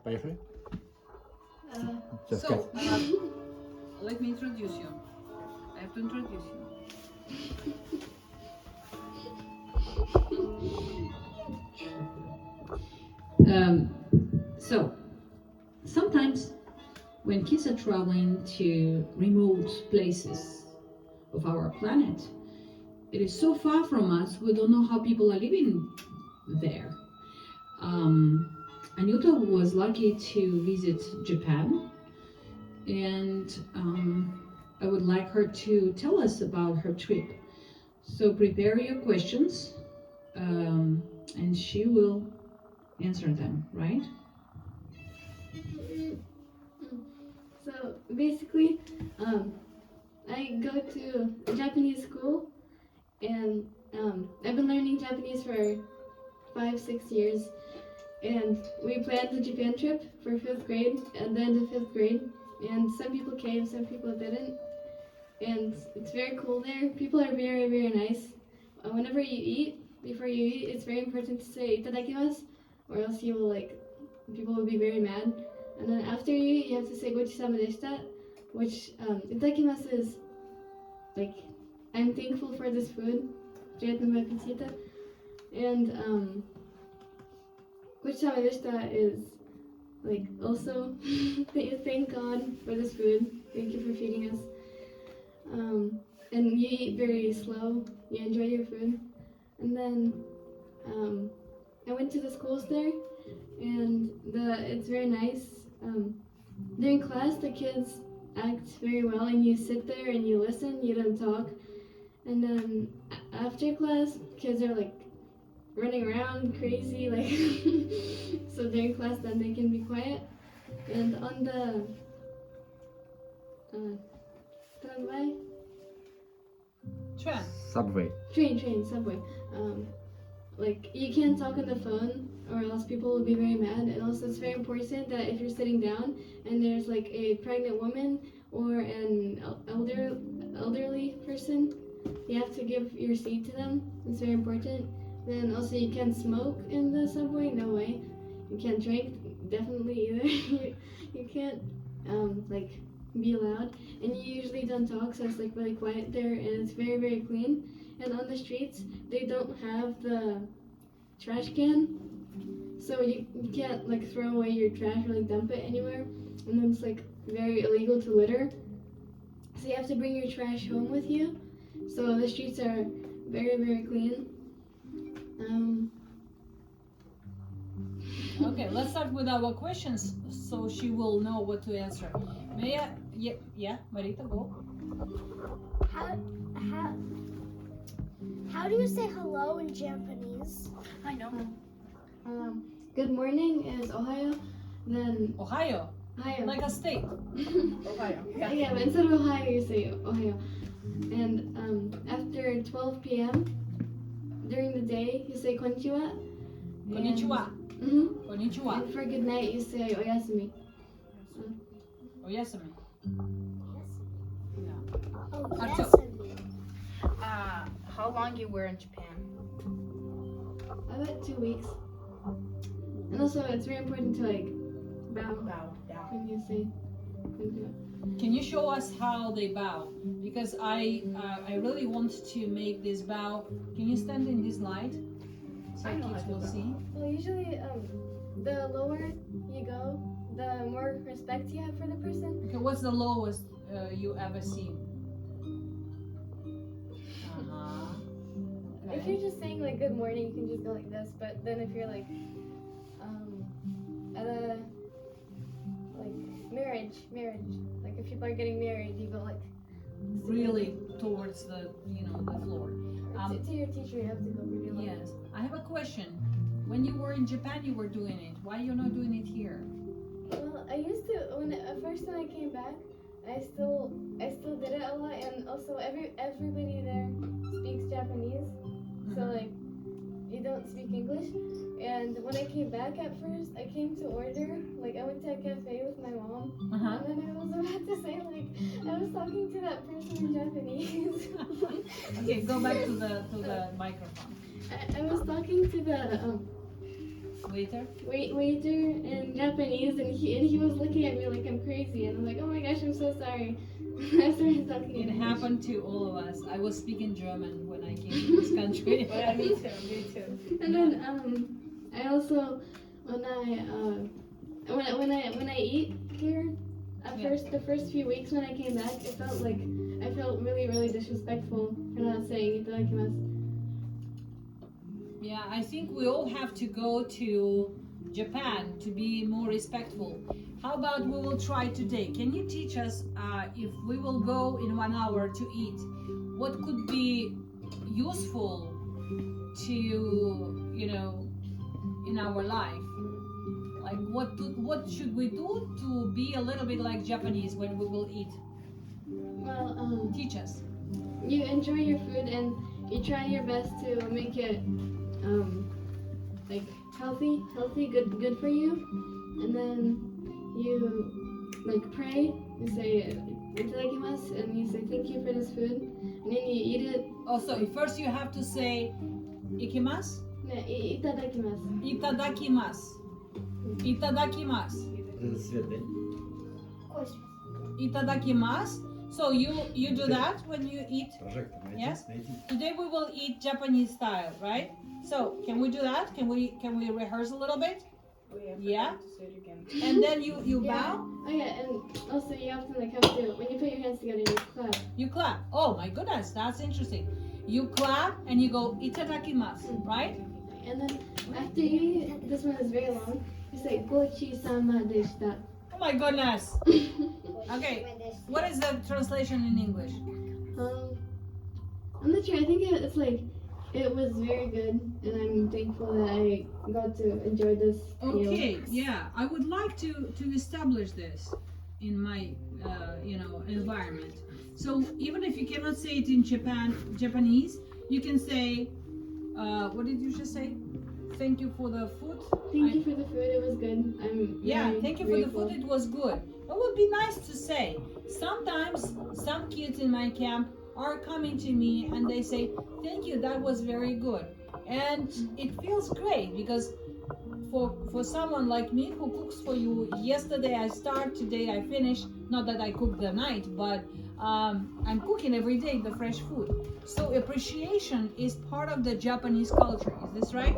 Поехали. So, let me introduce you. I have to introduce you. So, sometimes when kids are traveling to remote places of our planet, it is so far from us, we don't know how people are living there. Anюta was lucky to visit Japan, and I would like her to tell us about her trip. So prepare your questions, and she will answer them, right? So basically, I go to a Japanese school, and I've been learning Japanese for 5-6 years. And we planned the Japan trip for 5th grade at the end of 5th grade. And some people came, some people didn't. And it's very cool there. People are very, very nice. Whenever you eat, before you eat, it's very important to say itadakimasu, or else you will people will be very mad. And then after you eat, you have to say gochi-sama deshita, which itadakimasu is I'm thankful for this food. And gochi-sama deshita is also thank God for this food. Thank you for feeding us. And you eat very slow. You enjoy your food. And then I went to the schools there, and it's very nice. During class, the kids act very well, and you sit there and you listen. You don't talk. And then after class, kids are running around crazy, so during class then they can be quiet. And on the tramway, Subway. subway, you can't talk on the phone or else people will be very mad. And also it's very important that if you're sitting down and there's a pregnant woman or an elderly person, you have to give your seat to them. It's very important. Then also you can't smoke in the subway, no way. You can't drink, definitely either. You can't be loud, and you usually don't talk, so it's really quiet there, and it's very, very clean. And on the streets, they don't have the trash can, so you can't throw away your trash or dump it anywhere, and then it's very illegal to litter. So you have to bring your trash home with you. So the streets are very, very clean. Okay, let's start with our questions so she will know what to answer. Maya, yeah, Marita, go. How do you say hello in Japanese? I know. Good morning is Ohayo. Then Ohio, like a state. Ohio. Yeah, but instead of Ohio, you say Ohio. And after 12 p.m. during the day, you say konnichiwa. Konnichiwa. Konnichiwa. And for good night, you say oyasumi. Oyasumi. Oh, Arto. yes. How long you were in Japan? About 2 weeks. And also, it's very important to bow Bow. when you say konnichiwa. Can you show us how they bow? Because I really want to make this bow. Can you stand in this light so kids will see? Well, usually, the lower you go, the more respect you have for the person. Okay, what's the lowest you ever seen? If you're just saying good morning, you can just go like this. But then if you're at a marriage, if people are getting married, you go Really towards the the floor. to your teacher, you have to go really low. Yes, I have a question. When you were in Japan, you were doing it. Why you're not doing it here? Well, I used to when I came back, I still did it a lot, and also everybody there speaks Japanese, so you don't speak English. And when I came back at first, I came to order, I went to a cafe with my mom, and then I was about to say I was talking to that person in Japanese. Okay, go back to the microphone. I was talking to the waiter in Japanese, and he was looking at me like I'm crazy, and I'm like, oh my gosh, I'm so sorry. I started talking It English. happened to all of us. I was speaking German when I came to this country. Yeah, me too. And then I also when I eat here at Yeah. first the first few weeks when I came back, it felt like I felt really disrespectful for not saying itadakimasu. Yeah, I think we all have to go to Japan to be more respectful. How about we will try today? Can you teach us if we will go in 1 hour to eat, what could be useful to, in our life? Like what should we do to be a little bit like Japanese when we will eat? Well, Teach us. you enjoy your food and you try your best to make it like healthy, good for you, and then you like pray, you say itadakimasu, and you say thank you for this food, and then you eat it. Also, first you have to say ikimasu, Itadakimasu. itadakimasu, itadakimasu, itadakimasu. So you do that when you eat. Yes. Today we will eat Japanese style, right? So can we do that? Can we rehearse a little bit? Yeah. To say it again. And then you Yeah. bow, Oh yeah, and also you often like have to, when you put your hands together, you clap. you clap. Oh my goodness, that's interesting. You clap and you go itadakimasu, right? And then after you eat, this one is very long, you say gochi-sama deshita. Oh my goodness. Okay. What is the translation in English? I'm not sure. I think it's like it was very good, and I'm thankful that I got to enjoy this meal. Okay, yeah, I would like to establish this in my environment. So even if you cannot say it in Japanese, you can say, what did you just say? Thank you for the food. Thank you for the food. It was good. Yeah, very thank you for the grateful. food. It was good. It would be nice to say. Sometimes some kids in my camp are coming to me and they say, thank you, that was very good. And it feels great because for someone like me who cooks for you, yesterday I start, today I finish. Not that I cook the night, but I'm cooking every day the fresh food. So appreciation is part of the Japanese culture. Is this right?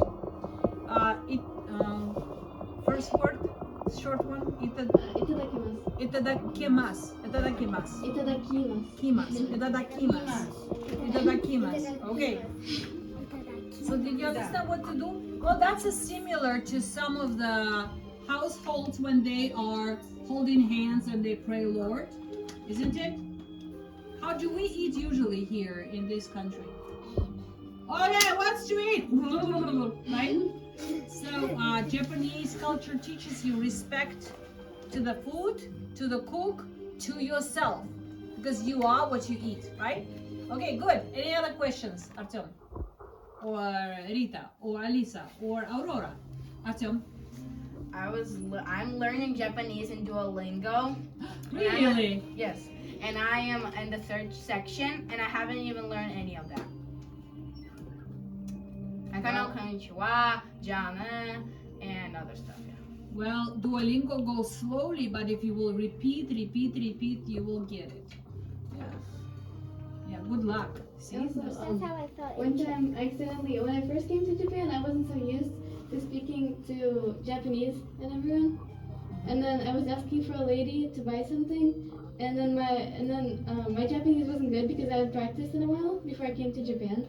First word, short one, Itadakimasu. itadakimasu. Itadakimasu. Itadakimasu. Kimasu. Itadakimasu. Itadakimasu. Okay. So did you understand what to do? Well, that's similar to some of the households when they are holding hands and they pray Lord, isn't it? How do we eat usually here in this country? Okay, what's to eat? Right? So Japanese culture teaches you respect to the food, to the cook, to yourself, because you are what you eat, right? Okay, good. Any other questions, Artyom? Or Rita, or Alisa, or Aurora? Artyom? I'm learning Japanese in Duolingo. Really? Yes. And I am in the 3rd section, and I haven't even learned any of that. I kind of know konnichiwa, jame, and other stuff. Yeah. Well, Duolingo goes slowly, but if you will repeat, you will get it. Yeah. Yeah, good luck. See? Also, That's how I felt. one time, accidentally, when I first came to Japan, I wasn't so used to speaking to Japanese and everyone. And then I was asking for a lady to buy something, and then my Japanese wasn't good because I had practiced in a while before I came to Japan.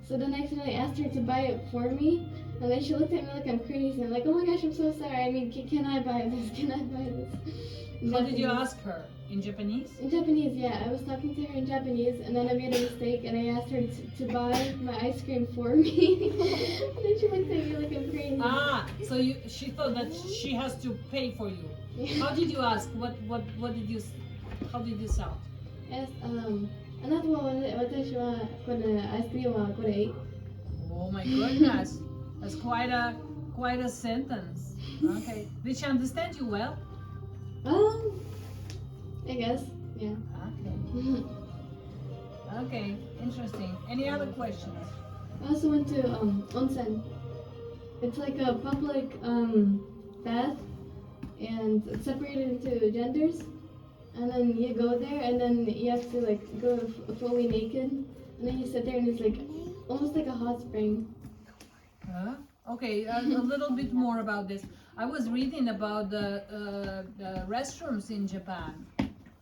So then I accidentally asked her to buy it for me, and then she looked at me like I'm crazy. I'm like, oh my gosh, I'm so sorry. I mean, can I buy this? Can I buy this? In How did you Japanese. ask her? In Japanese? In Japanese, yeah. I was talking to her in Japanese, and then I made a mistake, and I asked her to buy my ice cream for me. And then she looked at me like I'm crazy. Ah, so she thought that she has to pay for you. How did you ask? How did you sound? Yes, あなたは私はこのアイスクリームはこれ。 Oh my goodness, that's quite a sentence. Okay, did she understand you well? I guess, yeah. Okay. Okay, interesting. Any other questions? I also went to onsen. it's like a public bath, and it's separated into genders. And then you go there, and then you have to like go fully naked, and then you sit there, and it's like almost like a hot spring. Okay, a little bit more about this. I was reading about the restrooms in Japan.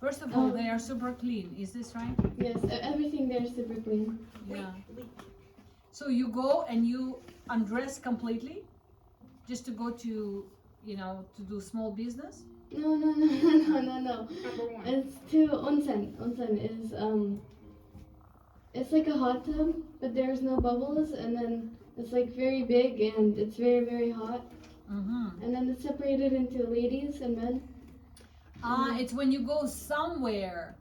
First of all, they are super clean. Is this right? Yes, everything there is super clean. Yeah. So you go and you undress completely, just to go to, to do small business. No. Number one. It's to onsen. Onsen is it's like a hot tub, but there's no bubbles, and then it's like very big and it's very very hot, and then it's separated into ladies and men. It's when you go somewhere.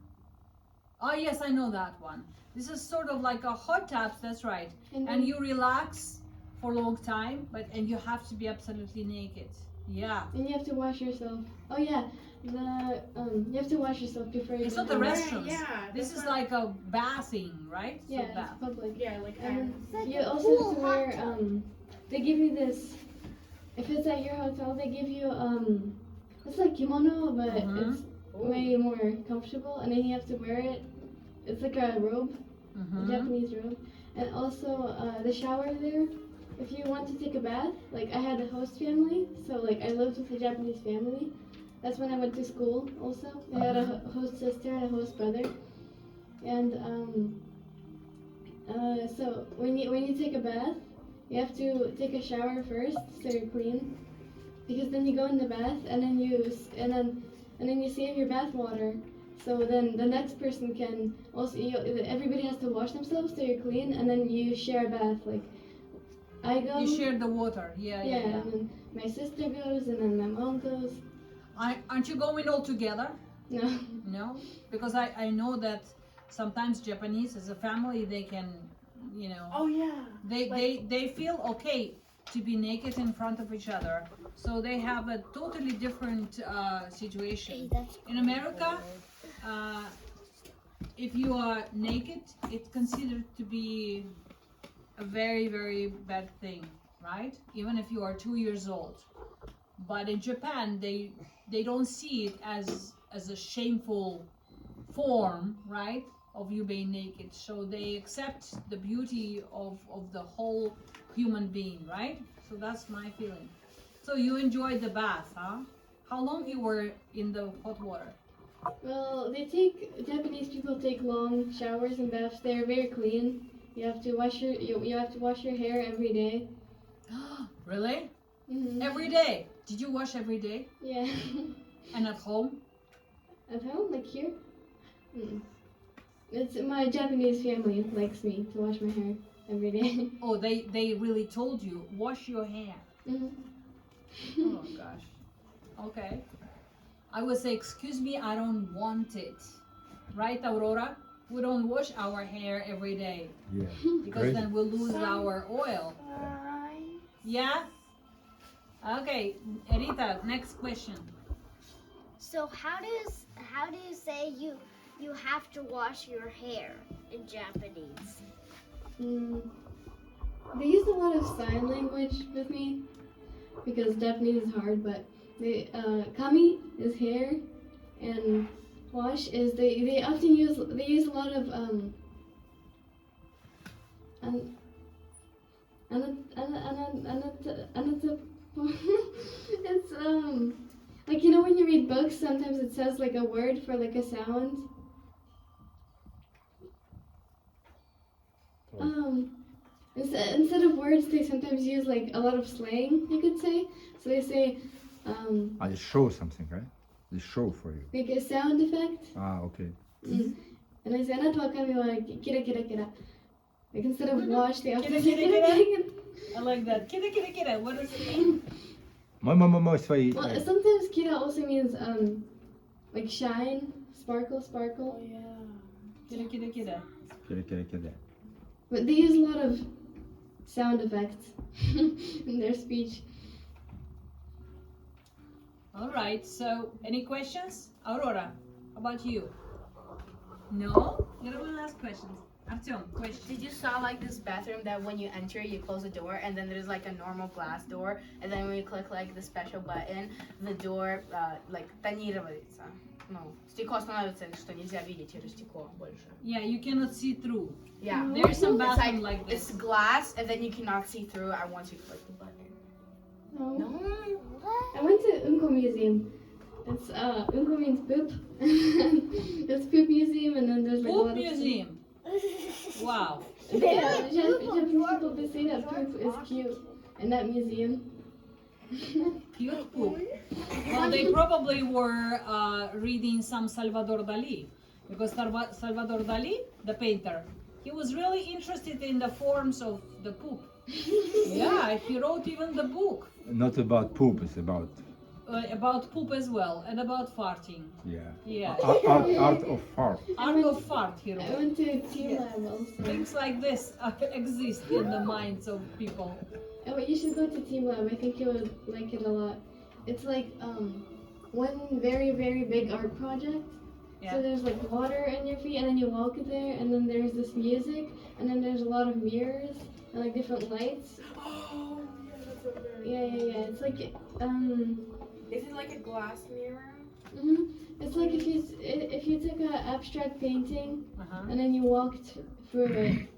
Oh yes, I know that one. This is sort of like a hot tub. That's right. And you relax for a long time, and you have to be absolutely naked. Yeah. And you have to wash yourself. Oh yeah, you have to wash yourself before you. It's go not the home. restrooms. Yeah, This that's is what- like a bathing, right? Yeah, So bath. it's public. Yeah, like And like you a also cool have to hot wear tub. they give you this. If it's at your hotel, they give you it's like kimono, but it's way more comfortable, and then you have to wear it. It's like a robe, a Japanese robe, and also the shower there. If you want to take a bath, like I had a host family, so like I lived with a Japanese family. That's when I went to school. Also, I had a host sister and a host brother, and so when you take a bath, you have to take a shower first, so you're clean. Because then you go in the bath, and then you save your bath water. So then the next person can also. Everybody has to wash themselves, so you're clean, and then you share a bath. Like I go. You share the water. Yeah. And then my sister goes, and then my mom goes. Aren't you going all together? No. No, because I know that sometimes Japanese as a family they can, Oh yeah. they feel okay to be naked in front of each other. So they have a totally different situation. In America, if you are naked, it's considered to be a very, very bad thing, right? Even if you are 2 years old. But in Japan, they don't see it as a shameful form, right, of you being naked. So they accept the beauty of the whole human being, right? So that's my feeling. So you enjoyed the bath, huh? How long you were in the hot water? Well, Japanese people take long showers and baths. They're very clean. You have to wash your hair every day. Really? Mm-hmm. Every day? Did you wash every day? Yeah. And at home? At home, like here? It's my Japanese family likes me to wash my hair every day. Oh, they really told you, wash your hair. Oh gosh. Okay. I would say, excuse me, I don't want it. Right, Aurora? We don't wash our hair every day Yeah. because Crazy. then we'll lose our oil. Yeah? Okay, Erita, next question. So how do you say you have to wash your hair in Japanese? They use a lot of sign language with me because Japanese is hard, but kami is hair and wash is they often use a lot of it's like when you read books sometimes it says like a word for like a sound. Instead of words, they sometimes use like a lot of slang, you could say. So they say, I show something, right? They show for you. like a sound effect. Okay. And they say, "Anata wa kami wa kira kira kira." Like instead of wash, they often Kira, say kira, kira kira. kira kira. I like that. Kira, kira, kira. What does it mean? Well, sometimes kira also means like shine, sparkle, sparkle. Kira, kira, kira. But they use a lot of sound effects in their speech. All right, so any questions? Aurora, how about you? No? You don't want to ask questions. Artyom, question. Did you saw like this bathroom that when you enter, you close the door, and then there's like a normal glass door, and then when you click like the special button, the door like тонируется. Ну, стекло становится, что нельзя видеть через стекло больше. Yeah, you cannot see through. Yeah. There's some It's bathroom like it's this. glass, and then you cannot see through it once you click the button. No. No. I went to Unko Museum. It's Unko means poop. It's poop museum, and then there's like a Poop lot of museum. Wow. Yeah, Japanese people they say that poop is cute in that museum. Cute poop. Well, they probably were reading some Salvador Dali, because Salvador Dali, the painter, he was really interested in the forms of the poop. Yeah, he wrote even the book Not about poop, it's about, poop as well, and about farting. yeah. Yeah. Art of fart. Art of fart, he I wrote. went to Team Lab also. Things like this exist in the minds of people. Oh, you should go to Team Lab. I think you would like it a lot. It's like one very very big art project. Yeah. So there's like water in your feet, and then you walk there, and then there's this music, and then there's a lot of mirrors and like different lights. Oh, yeah, that's a very. Yeah. It's like Is it like a glass mirror? It's like if you took an abstract painting Uh-huh. and then you walked through it.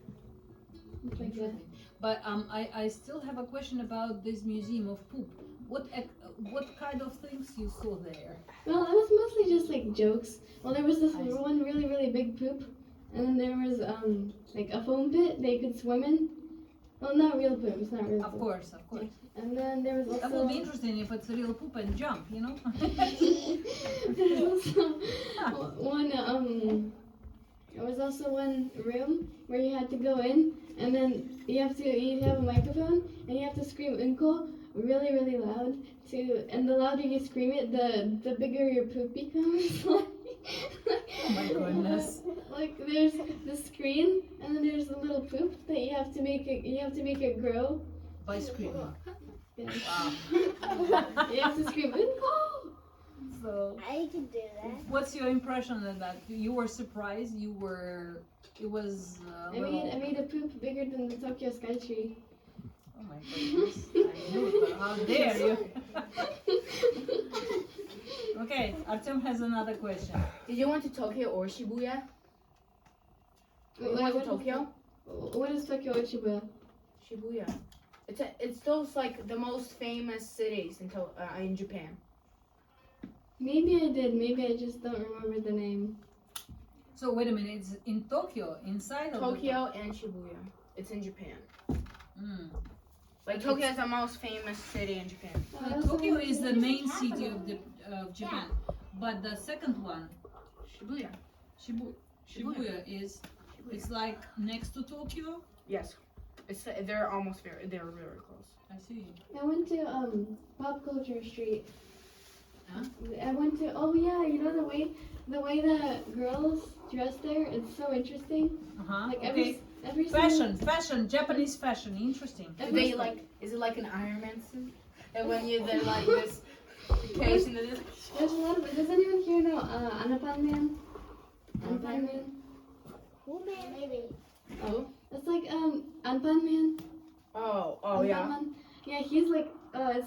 It's like that. But I still have a question about this museum of poop. What kind of things you saw there? Well, it was mostly just like jokes. Well, there was this I see. one really really big poop, and then there was like a foam pit that you could swim in. Well, not real poop. It's not real Of poop. course. And then there was That also would be interesting if it's real poop and jump, you know? there was also one room where you had to go in, and then you have a microphone, and you have to scream "unko" really really loud. And the louder you scream it, the bigger your poop becomes. Oh my goodness. Like there's the screen, and then there's the little poop that you have to make it grow. By screaming. Yeah. Wow. You have to scream "unko." So, I can do that. what's your impression of that? You were surprised? It was I made a poop bigger than the Tokyo Skytree. Oh my goodness. Anюta, how dare you? Okay, Artyom has another question. Did you went to Tokyo or Shibuya? You Wait, went to what is- Tokyo? What is Tokyo or Shibuya? Shibuya. It's those like the most famous cities in Japan. Maybe I did. Maybe I just don't remember the name. So wait a minute, it's in Tokyo, inside of Tokyo and Shibuya. It's in Japan. Mm. Like Tokyo is the most famous city in Japan. Tokyo is the main city of Japan, but the second one, Shibuya. Shibuya is it's like next to Tokyo. Yes. They're very close. I see. I went to Pop Culture Street. Huh? I went to you know the way that girls dress there. It's so interesting. Uh-huh. Like Okay. every Fashion, Japanese fashion, interesting. Do they is it like an Iron Man suit? And when they're like this case and this. There's a lot of. Does anyone here know Anapan Man? Anapan Man. Who maybe? Oh. It's like Anpan Man. Oh yeah. Anpan Man. Yeah, he's like it's